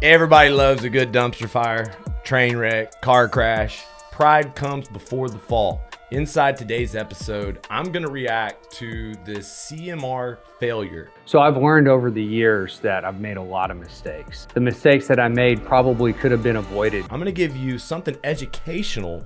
Everybody loves a good dumpster fire, train wreck, car crash. Pride comes before the fall. Inside today's episode, I'm going to react to this CMR failure. So I've learned over the years that I've made a lot of mistakes. The mistakes that I made probably could have been avoided. I'm going to give you something educational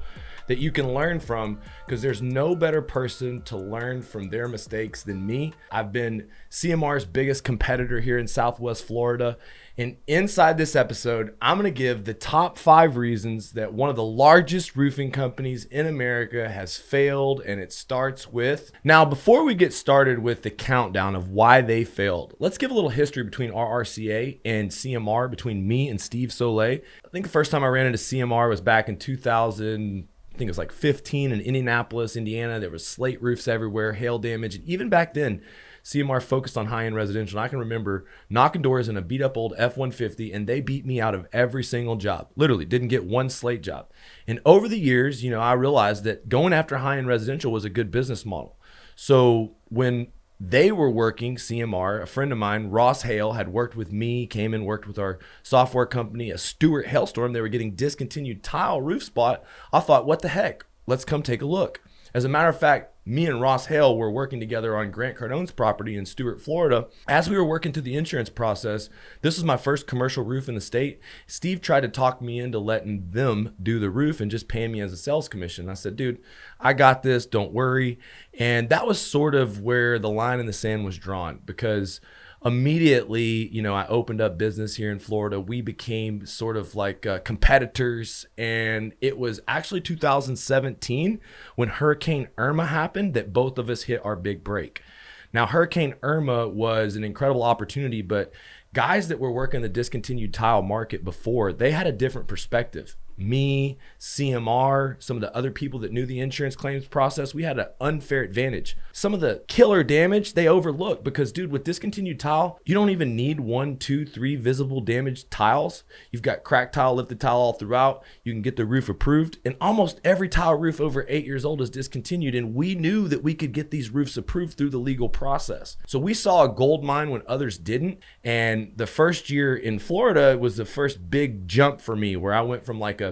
that you can learn from, because there's no better person to learn from their mistakes than me. I've been CMR's biggest competitor here in Southwest Florida. And inside this episode, I'm going to give the top 5 reasons that one of the largest roofing companies in America has failed, and it starts with. Now, before we get started with the countdown of why they failed, let's give a little history between RRCA and CMR, between me and Steve Soleil. I think the first time I ran into CMR was back in 2000. I think it was like 15 in Indianapolis, Indiana. There was slate roofs everywhere, hail damage. And even back then, CMR focused on high-end residential. And I can remember knocking doors in a beat-up old F-150, and they beat me out of every single job. Literally, didn't get one slate job. And over the years, I realized that going after high-end residential was a good business model. So when they were working, CMR, a friend of mine, Ross Hale, had worked with me, came and worked with our software company, a Stewart Hailstorm. They were getting discontinued tile roof spot. I thought, what the heck? Let's come take a look. As a matter of fact, me and Ross Hale were working together on Grant Cardone's property in Stewart, Florida. As we were working through the insurance process, this was my first commercial roof in the state. Steve tried to talk me into letting them do the roof and just paying me as a sales commission. I said, dude, I got this, don't worry. And that was sort of where the line in the sand was drawn, because immediately, I opened up business here in Florida. We became sort of like competitors. And it was actually 2017 when Hurricane Irma happened that both of us hit our big break. Now, Hurricane Irma was an incredible opportunity, but guys that were working the discontinued tile market before, they had a different perspective. Me, CMR, some of the other people that knew the insurance claims process, we had an unfair advantage. Some of the killer damage they overlooked, because dude, with discontinued tile, you don't even need 1, 2, 3 visible damaged tiles. You've got cracked tile, lifted tile all throughout. You can get the roof approved, and almost every tile roof over 8 years old is discontinued. And we knew that we could get these roofs approved through the legal process. So we saw a gold mine when others didn't. And the first year in Florida was the first big jump for me, where I went from like a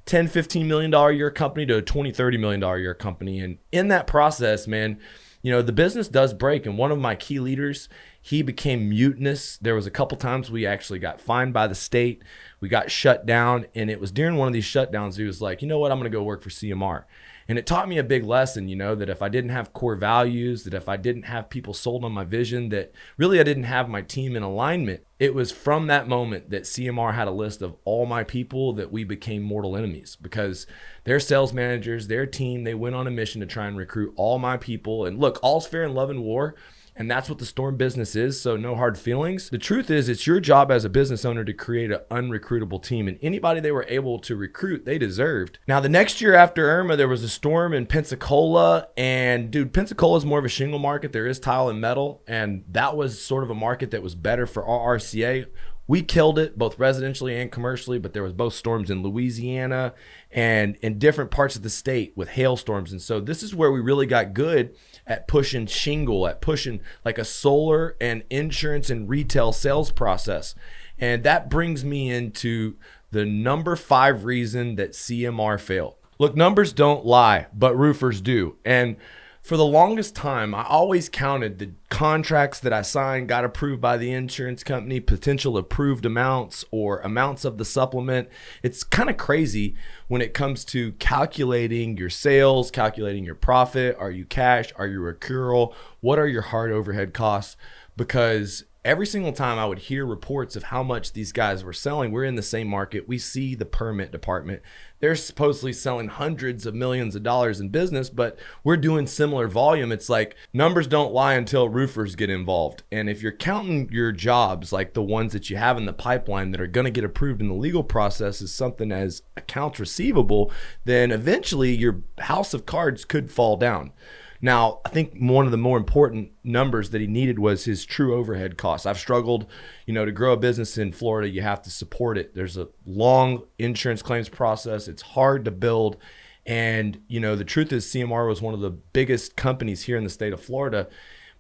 $10, $15 million a year company to a $20, $30 million a year company. And in that process, man, the business does break. And one of my key leaders, he became mutinous. There was a couple times we actually got fined by the state. We got shut down. And it was during one of these shutdowns, he was like, you know what, I'm going to go work for CMR. And it taught me a big lesson, that if I didn't have core values, that if I didn't have people sold on my vision, that really I didn't have my team in alignment. It was from that moment that CMR had a list of all my people that we became mortal enemies, because their sales managers, their team, they went on a mission to try and recruit all my people. And look, all's fair in love and war. And that's what the storm business is, so no hard feelings. The truth is, it's your job as a business owner to create an unrecruitable team, and anybody they were able to recruit, they deserved. Now, the next year after Irma, there was a storm in Pensacola, and dude, Pensacola is more of a shingle market. There is tile and metal, and that was sort of a market that was better for RRCA. We killed it both residentially and commercially, but there was both storms in Louisiana and in different parts of the state with hailstorms. And so this is where we really got good at pushing shingle, at pushing like a solar and insurance and retail sales process. And that brings me into the number 5 reason that CMR failed. Look, numbers don't lie, but roofers do. And for the longest time, I always counted the contracts that I signed, got approved by the insurance company, potential approved amounts or amounts of the supplement. It's kind of crazy when it comes to calculating your sales, calculating your profit. Are you cash? Are you accrual? What are your hard overhead costs? Because every single time I would hear reports of how much these guys were selling, we're in the same market. We see the permit department. They're supposedly selling hundreds of millions of dollars in business, but we're doing similar volume. It's like numbers don't lie until roofers get involved. And if you're counting your jobs, like the ones that you have in the pipeline that are going to get approved in the legal process as something as accounts receivable, then eventually your house of cards could fall down. Now, I think one of the more important numbers that he needed was his true overhead costs. I've struggled, to grow a business in Florida, you have to support it. There's a long insurance claims process. It's hard to build. And, the truth is CMR was one of the biggest companies here in the state of Florida,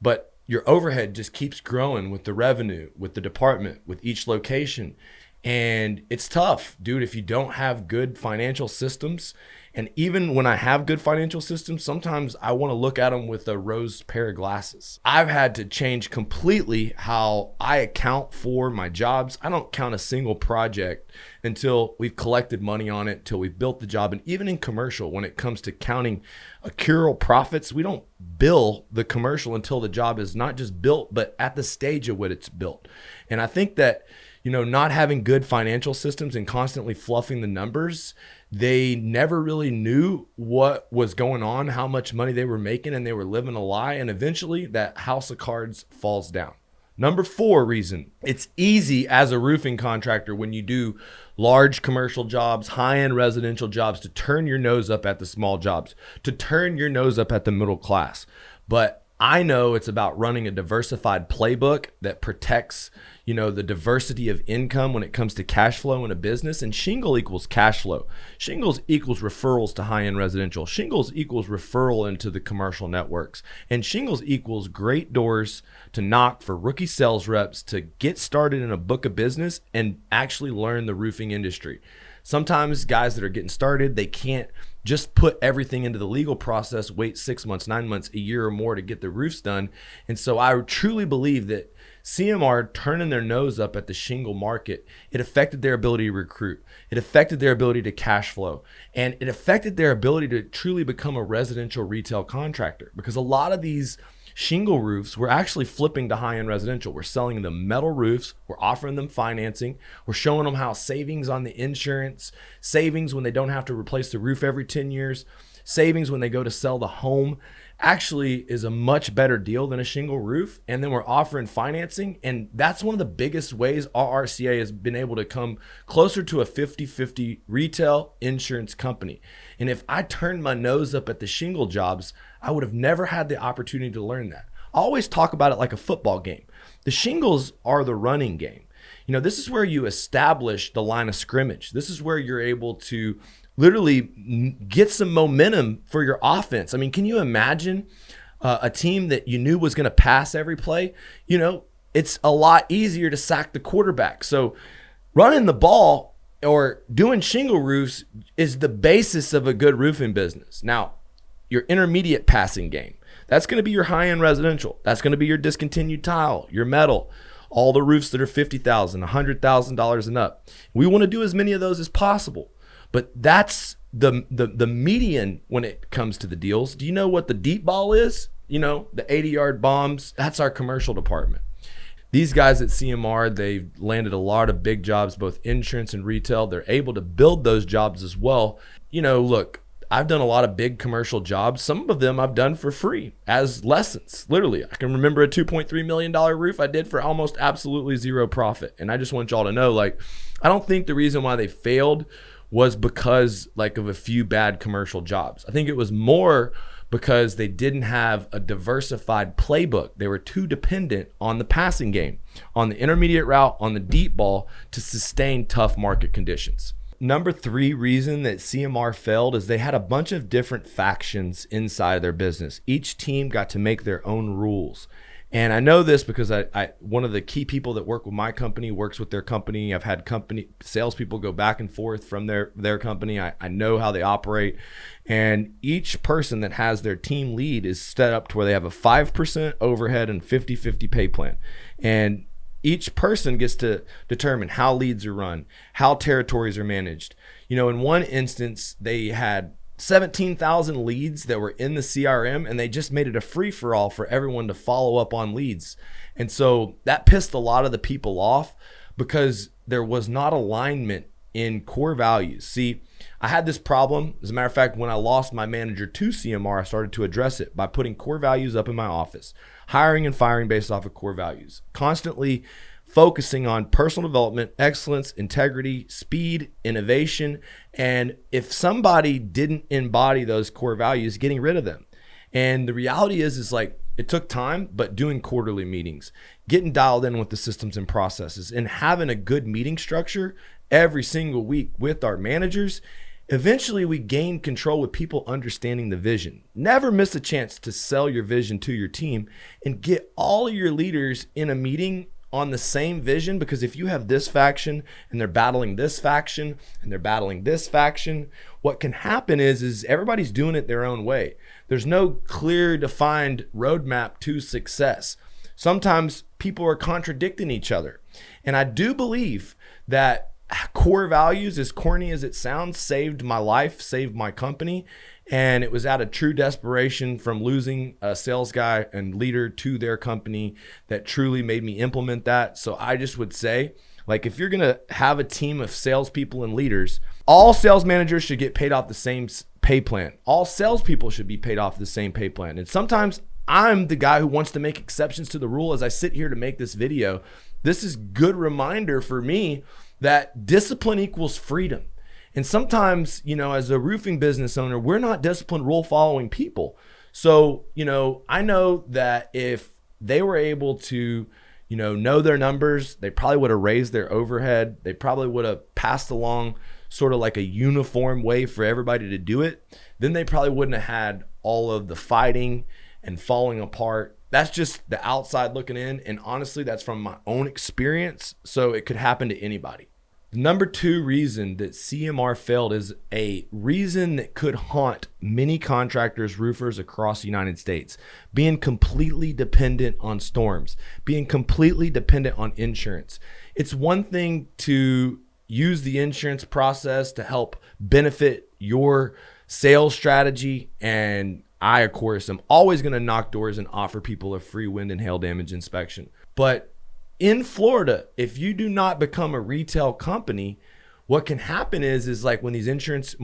but your overhead just keeps growing with the revenue, with the department, with each location. And it's tough, dude, if you don't have good financial systems. And even when I have good financial systems, sometimes I want to look at them with a rose pair of glasses. I've had to change completely how I account for my jobs. I don't count a single project until we've collected money on it, until we've built the job. And even in commercial, when it comes to counting accrual profits, we don't bill the commercial until the job is not just built, but at the stage of what it's built. And I think that, not having good financial systems and constantly fluffing the numbers, they never really knew what was going on, how much money they were making, and they were living a lie. And eventually that house of cards falls down. Number 4 reason, it's easy as a roofing contractor when you do large commercial jobs, high-end residential jobs, to turn your nose up at the small jobs, to turn your nose up at the middle class. But I know it's about running a diversified playbook that protects, the diversity of income when it comes to cash flow in a business. And shingle equals cash flow. Shingles equals referrals to high-end residential. Shingles equals referral into the commercial networks. And shingles equals great doors to knock for rookie sales reps to get started in a book of business and actually learn the roofing industry. Sometimes guys that are getting started, they can't just put everything into the legal process, wait 6 months, 9 months, a year or more to get the roofs done. And so I truly believe that CMR turning their nose up at the shingle market, it affected their ability to recruit. It affected their ability to cash flow. And it affected their ability to truly become a residential retail contractor, because a lot of these shingle roofs, we're actually flipping to high-end residential. We're selling them metal roofs. We're offering them financing. We're showing them how savings on the insurance, savings when they don't have to replace the roof every 10 years, savings when they go to sell the home actually is a much better deal than a shingle roof. And then we're offering financing. And that's one of the biggest ways RRCA has been able to come closer to a 50-50 retail insurance company. And if I turned my nose up at the shingle jobs, I would have never had the opportunity to learn that. I always talk about it like a football game. The shingles are the running game. This is where you establish the line of scrimmage. This is where you're able to literally get some momentum for your offense. I mean, can you imagine a team that you knew was going to pass every play? It's a lot easier to sack the quarterback. So running the ball or doing shingle roofs is the basis of a good roofing business. Now, your intermediate passing game, that's going to be your high-end residential. That's going to be your discontinued tile, your metal, all the roofs that are $50,000, $100,000 and up. We want to do as many of those as possible. But that's the median when it comes to the deals. Do you know what the deep ball is? The 80-yard bombs. That's our commercial department. These guys at CMR, they've landed a lot of big jobs, both insurance and retail. They're able to build those jobs as well. Look, I've done a lot of big commercial jobs. Some of them I've done for free as lessons. Literally, I can remember a $2.3 million roof I did for almost absolutely zero profit. And I just want y'all to know, I don't think the reason why they failed was because of a few bad commercial jobs. I think it was more because they didn't have a diversified playbook. They were too dependent on the passing game, on the intermediate route, on the deep ball to sustain tough market conditions. Number 3 reason that CMR failed is they had a bunch of different factions inside of their business. Each team got to make their own rules. And I know this because I one of the key people that work with my company works with their company. I've had company salespeople go back and forth from their company. I know how they operate. And each person that has their team lead is set up to where they have a 5% overhead and 50-50 pay plan. And each person gets to determine how leads are run, how territories are managed. In one instance, they had 17,000 leads that were in the CRM, and they just made it a free-for-all for everyone to follow up on leads. And so that pissed a lot of the people off because there was not alignment in core values. See, I had this problem. As a matter of fact, when I lost my manager to CMR, I started to address it by putting core values up in my office, hiring and firing based off of core values, constantly focusing on personal development, excellence, integrity, speed, innovation. And if somebody didn't embody those core values, getting rid of them. And the reality is it took time, but doing quarterly meetings, getting dialed in with the systems and processes, and having a good meeting structure every single week with our managers, eventually we gained control with people understanding the vision. Never miss a chance to sell your vision to your team and get all of your leaders in a meeting on the same vision, because if you have this faction and they're battling this faction and they're battling this faction, what can happen is everybody's doing it their own way. There's no clear defined roadmap to success. Sometimes people are contradicting each other. And I do believe that core values, as corny as it sounds, saved my life, saved my company. And it was out of true desperation from losing a sales guy and leader to their company that truly made me implement that. So I just would say, like, if you're going to have a team of salespeople and leaders, all sales managers should get paid off the same pay plan. All salespeople should be paid off the same pay plan. And sometimes I'm the guy who wants to make exceptions to the rule. As I sit here to make this video, this is good reminder for me that discipline equals freedom. And sometimes, as a roofing business owner, we're not disciplined, rule following people. So, I know that if they were able to, know their numbers, they probably would have raised their overhead. They probably would have passed along sort of like a uniform way for everybody to do it. Then they probably wouldn't have had all of the fighting and falling apart. That's just the outside looking in. And honestly, that's from my own experience. So it could happen to anybody. The number 2 reason that CMR failed is a reason that could haunt many contractors, roofers across the United States: being completely dependent on storms, being completely dependent on insurance. It's one thing to use the insurance process to help benefit your sales strategy. And I, of course, am always going to knock doors and offer people a free wind and hail damage inspection. But in Florida, if you do not become a retail company, what can happen is like when these insurance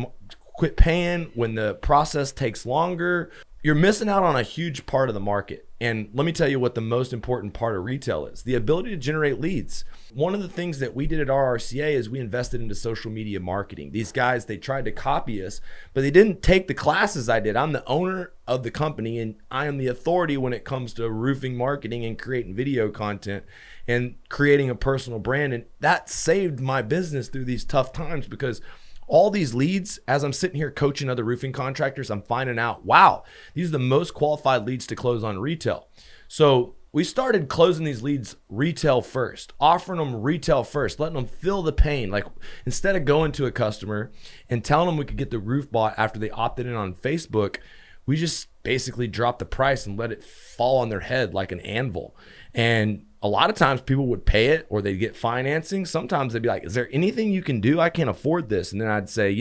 quit paying, when the process takes longer, you're missing out on a huge part of the market. And let me tell you what the most important part of retail is: the ability to generate leads. One of the things that we did at RRCA is we invested into social media marketing. These guys, they tried to copy us, but they didn't take the classes I did. I'm the owner of the company, and I am the authority when it comes to roofing marketing and creating video content and creating a personal brand. And that saved my business through these tough times, because all these leads, as I'm sitting here coaching other roofing contractors, I'm finding out, wow, these are the most qualified leads to close on retail. So we started closing these leads retail first, offering them retail first, letting them feel the pain. Like, instead of going to a customer and telling them we could get the roof bought after they opted in on Facebook, we just basically dropped the price and let it fall on their head like an anvil. And a lot of times people would pay it, or they'd get financing. Sometimes they'd be like, is there anything you can do? I can't afford this. And then I'd say,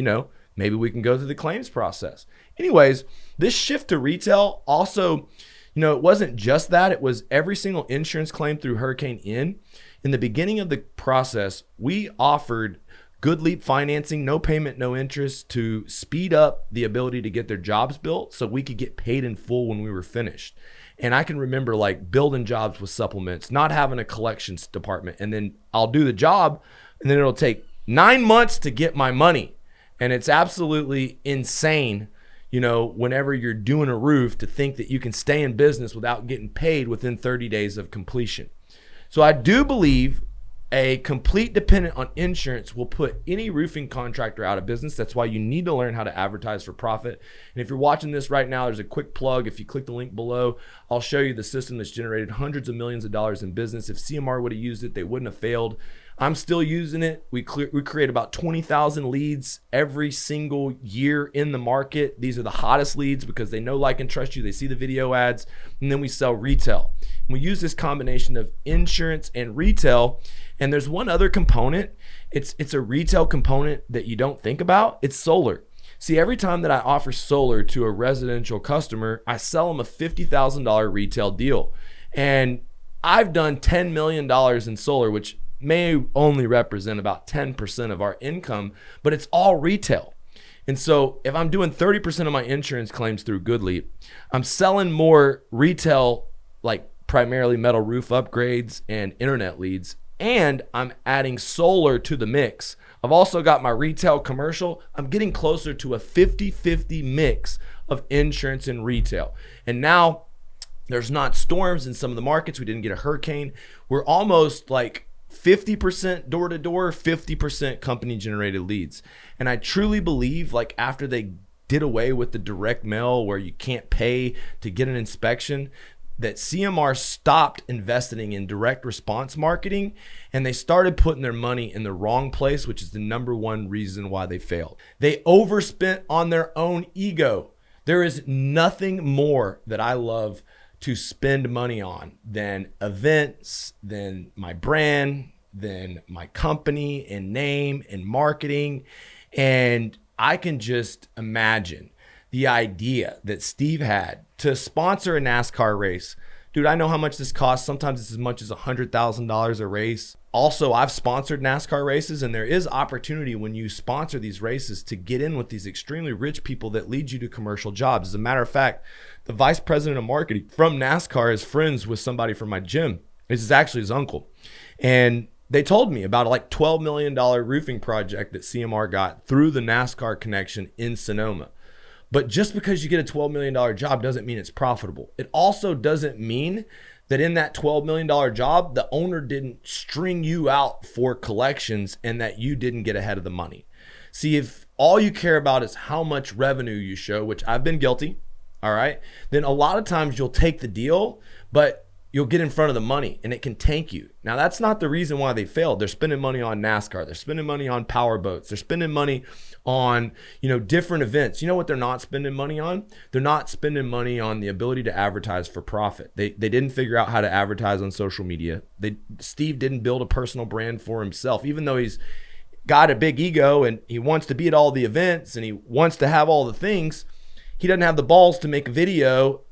maybe we can go through the claims process. Anyways, this shift to retail also, it wasn't just that. It was every single insurance claim through Hurricane Ian. In the beginning of the process, we offered good leap financing, no payment, no interest, to speed up the ability to get their jobs built so we could get paid in full when we were finished. And I can remember like building jobs with supplements, not having a collections department. And then I'll do the job, and then it'll take 9 months to get my money. And it's absolutely insane, whenever you're doing a roof, to think that you can stay in business without getting paid within 30 days of completion. So I do believe a complete dependent on insurance will put any roofing contractor out of business. That's why you need to learn how to advertise for profit. And if you're watching this right now, there's a quick plug. If you click the link below, I'll show you the system that's generated hundreds of millions of dollars in business. If CMR would have used it, they wouldn't have failed. I'm still using it. We create about 20,000 leads every single year in the market. These are the hottest leads because they know, like, and trust you. They see the video ads, and then we sell retail. And we use this combination of insurance and retail. And there's one other component. It's a retail component that you don't think about. It's solar. See, every time that I offer solar to a residential customer, I sell them a $50,000 retail deal. And I've done $10 million in solar, which may only represent about 10% of our income, but it's all retail. And so if I'm doing 30% of my insurance claims through GoodLeap, I'm selling more retail, like primarily metal roof upgrades and internet leads, and I'm adding solar to the mix. I've also got my retail commercial. I'm getting closer to a 50-50 mix of insurance and retail. And now there's not storms in some of the markets. We didn't get a hurricane. We're almost like 50% door-to-door, 50% company-generated leads. And I truly believe, like, after they did away with the direct mail where you can't pay to get an inspection, that CMR stopped investing in direct response marketing, and they started putting their money in the wrong place, which is the number one reason why they failed. They overspent on their own ego. There is nothing more that I love to spend money on than events, than my brand, than my company and name and marketing. And I can just imagine the idea that Steve had to sponsor a NASCAR race. Dude, I know how much this costs. Sometimes it's as much as $100,000 a race. Also, I've sponsored NASCAR races, and there is opportunity when you sponsor these races to get in with these extremely rich people that lead you to commercial jobs. As a matter of fact, the vice president of marketing from NASCAR is friends with somebody from my gym. This is actually his uncle. And they told me about a like $12 million roofing project that CMR got through the NASCAR connection in Sonoma. But just because you get a $12 million job doesn't mean it's profitable. It also doesn't mean that in that $12 million job, the owner didn't string you out for collections and that you didn't get ahead of the money. See, if all you care about is how much revenue you show, which I've been guilty, all right, then a lot of times you'll take the deal, but you'll get in front of the money and it can tank you. Now, that's not the reason why they failed. They're spending money on NASCAR. They're spending money on power boats. They're spending money on, different events. You know what they're not spending money on? They're not spending money on the ability to advertise for profit. They didn't figure out how to advertise on social media. Steve didn't build a personal brand for himself, even though he's got a big ego and he wants to be at all the events and he wants to have all the things. He doesn't have the balls to make a video,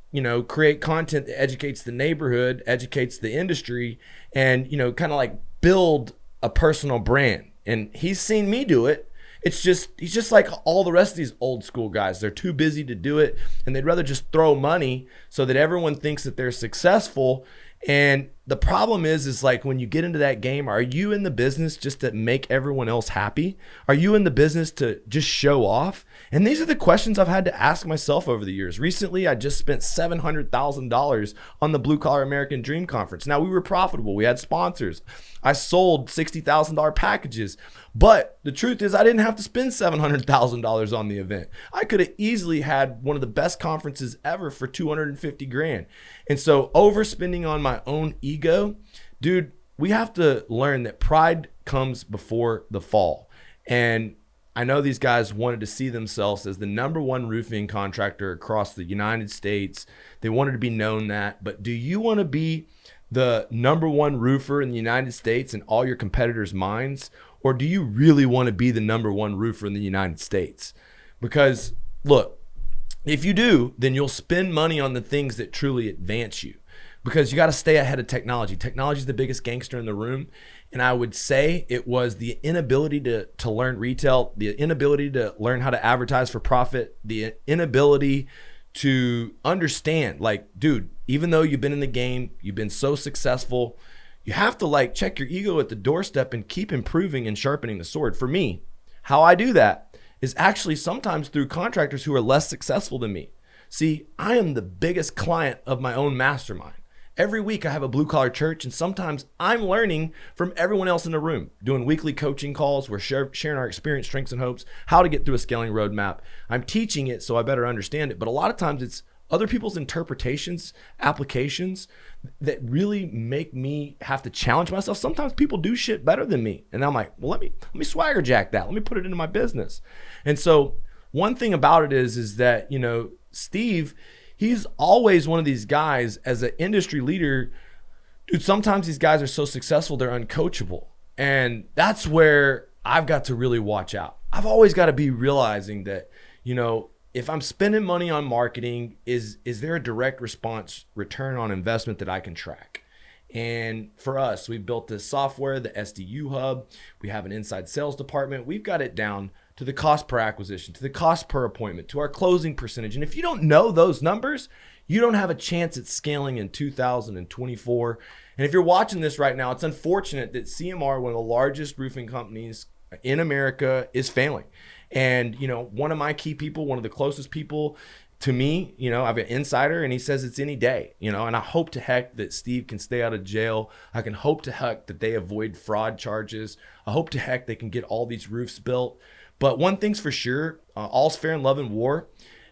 create content that educates the neighborhood, educates the industry, and, kind of like build a personal brand. And he's seen me do it. He's just like all the rest of these old school guys. They're too busy to do it, and they'd rather just throw money so that everyone thinks that they're successful. And the problem is like when you get into that game, are you in the business just to make everyone else happy? Are you in the business to just show off? And these are the questions I've had to ask myself over the years. Recently, I just spent $700,000 on the Blue Collar American Dream Conference. Now, we were profitable. We had sponsors. I sold $60,000 packages. But the truth is I didn't have to spend $700,000 on the event. I could have easily had one of the best conferences ever for $250,000. And so overspending on my own ego, dude, we have to learn that pride comes before the fall. And I know these guys wanted to see themselves as the number one roofing contractor across the United States. They wanted to be known that. But do you want to be the number one roofer in the United States in all your competitors' minds? Or do you really want to be the number one roofer in the United States? Because look, if you do, then you'll spend money on the things that truly advance you, because you got to stay ahead of technology. Technology is the biggest gangster in the room. And I would say it was the inability to learn retail, the inability to learn how to advertise for profit, the inability to understand, like, dude, even though you've been in the game, you've been so successful, you have to check your ego at the doorstep and keep improving and sharpening the sword. For me, how I do that is actually sometimes through contractors who are less successful than me. See, I am the biggest client of my own mastermind. Every week I have a blue collar church, and sometimes I'm learning from everyone else in the room, doing weekly coaching calls. We're sharing our experience, strengths, and hopes, how to get through a scaling roadmap. I'm teaching it so I better understand it. But a lot of times it's other people's interpretations, applications that really make me have to challenge myself. Sometimes people do shit better than me. And I'm like, well, let me swagger jack that. Let me put it into my business. And so one thing about it is that, Steve, he's always one of these guys as an industry leader. Dude, sometimes these guys are so successful, they're uncoachable. And that's where I've got to really watch out. I've always got to be realizing that, if I'm spending money on marketing, is there a direct response return on investment that I can track? And for us, we've built this software, the SDU Hub. We have an inside sales department. We've got it down to the cost per acquisition, to the cost per appointment, to our closing percentage. And if you don't know those numbers, you don't have a chance at scaling in 2024. And if you're watching this right now, it's unfortunate that CMR, one of the largest roofing companies in America, is failing. And, one of my key people, one of the closest people to me, I have an insider, and he says it's any day, and I hope to heck that Steve can stay out of jail. I can hope to heck that they avoid fraud charges. I hope to heck they can get all these roofs built. But one thing's for sure, all's fair in love and war.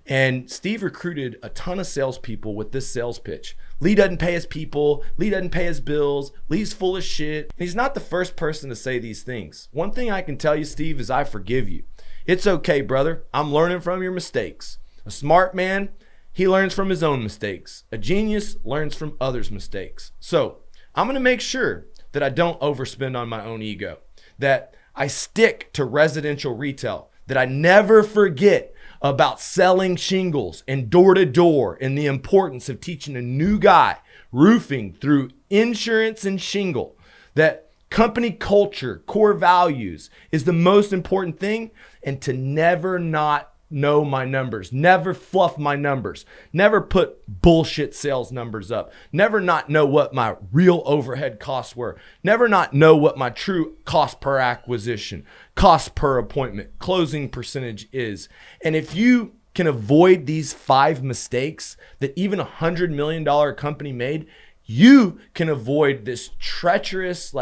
And Steve recruited a ton of salespeople with this sales pitch. Lee doesn't pay his people. Lee doesn't pay his bills. Lee's full of shit. And he's not the first person to say these things. One thing I can tell you, Steve, is I forgive you. It's okay, brother. I'm learning from your mistakes. A smart man, he learns from his own mistakes. A genius learns from others' mistakes. So I'm going to make sure that I don't overspend on my own ego, that I stick to residential retail, that I never forget about selling shingles and door to door and the importance of teaching a new guy roofing through insurance and shingle, that company culture, core values is the most important thing, and to never not know my numbers, never fluff my numbers, never put bullshit sales numbers up, never not know what my real overhead costs were, never not know what my true cost per acquisition, cost per appointment, closing percentage is. And if you can avoid these 5 mistakes that even $100 million company made, you can avoid this treacherous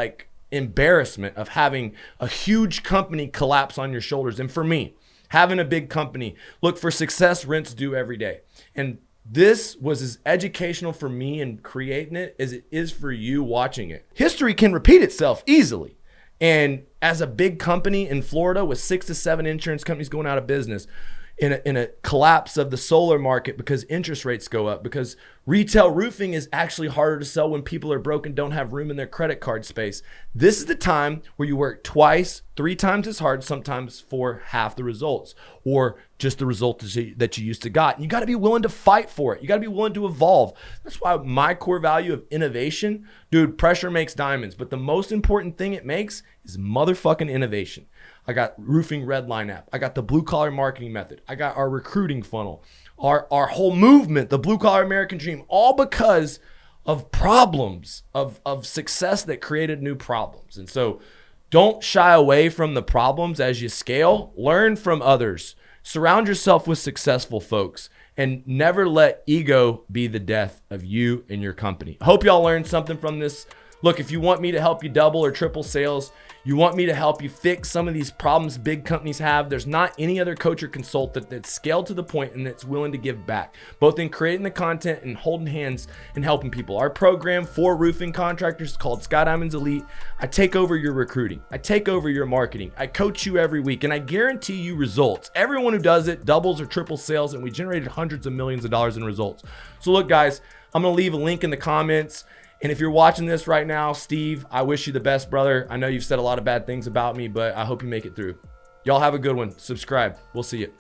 embarrassment of having a huge company collapse on your shoulders. And for me, having a big company, look, for success, rents due every day. And this was as educational for me in creating it as it is for you watching it. History can repeat itself easily. And as a big company in Florida with 6 to 7 insurance companies going out of business, in a collapse of the solar market because interest rates go up, because retail roofing is actually harder to sell when people are broke and don't have room in their credit card space. This is the time where you work twice, 3 times as hard, sometimes for half the results, or just the result that you used to got. And you got to be willing to fight for it. You got to be willing to evolve. That's why my core value of innovation, dude, pressure makes diamonds, but the most important thing it makes is motherfucking innovation. I got roofing redline app. I got the blue collar marketing method. I got our recruiting funnel, our whole movement, the blue collar American dream, all because of problems, of success that created new problems. And so don't shy away from the problems as you scale. Learn from others. Surround yourself with successful folks, and never let ego be the death of you and your company. I hope y'all learned something from this. Look, if you want me to help you double or triple sales, you want me to help you fix some of these problems big companies have, there's not any other coach or consultant that's scaled to the point and that's willing to give back, both in creating the content and holding hands and helping people. Our program for roofing contractors is called Skydiamonds Elite. I take over your recruiting. I take over your marketing. I coach you every week, and I guarantee you results. Everyone who does it doubles or triples sales, and we generated hundreds of millions of dollars in results. So look, guys, I'm going to leave a link in the comments. And if you're watching this right now, Steve, I wish you the best, brother. I know you've said a lot of bad things about me, but I hope you make it through. Y'all have a good one. Subscribe. We'll see you.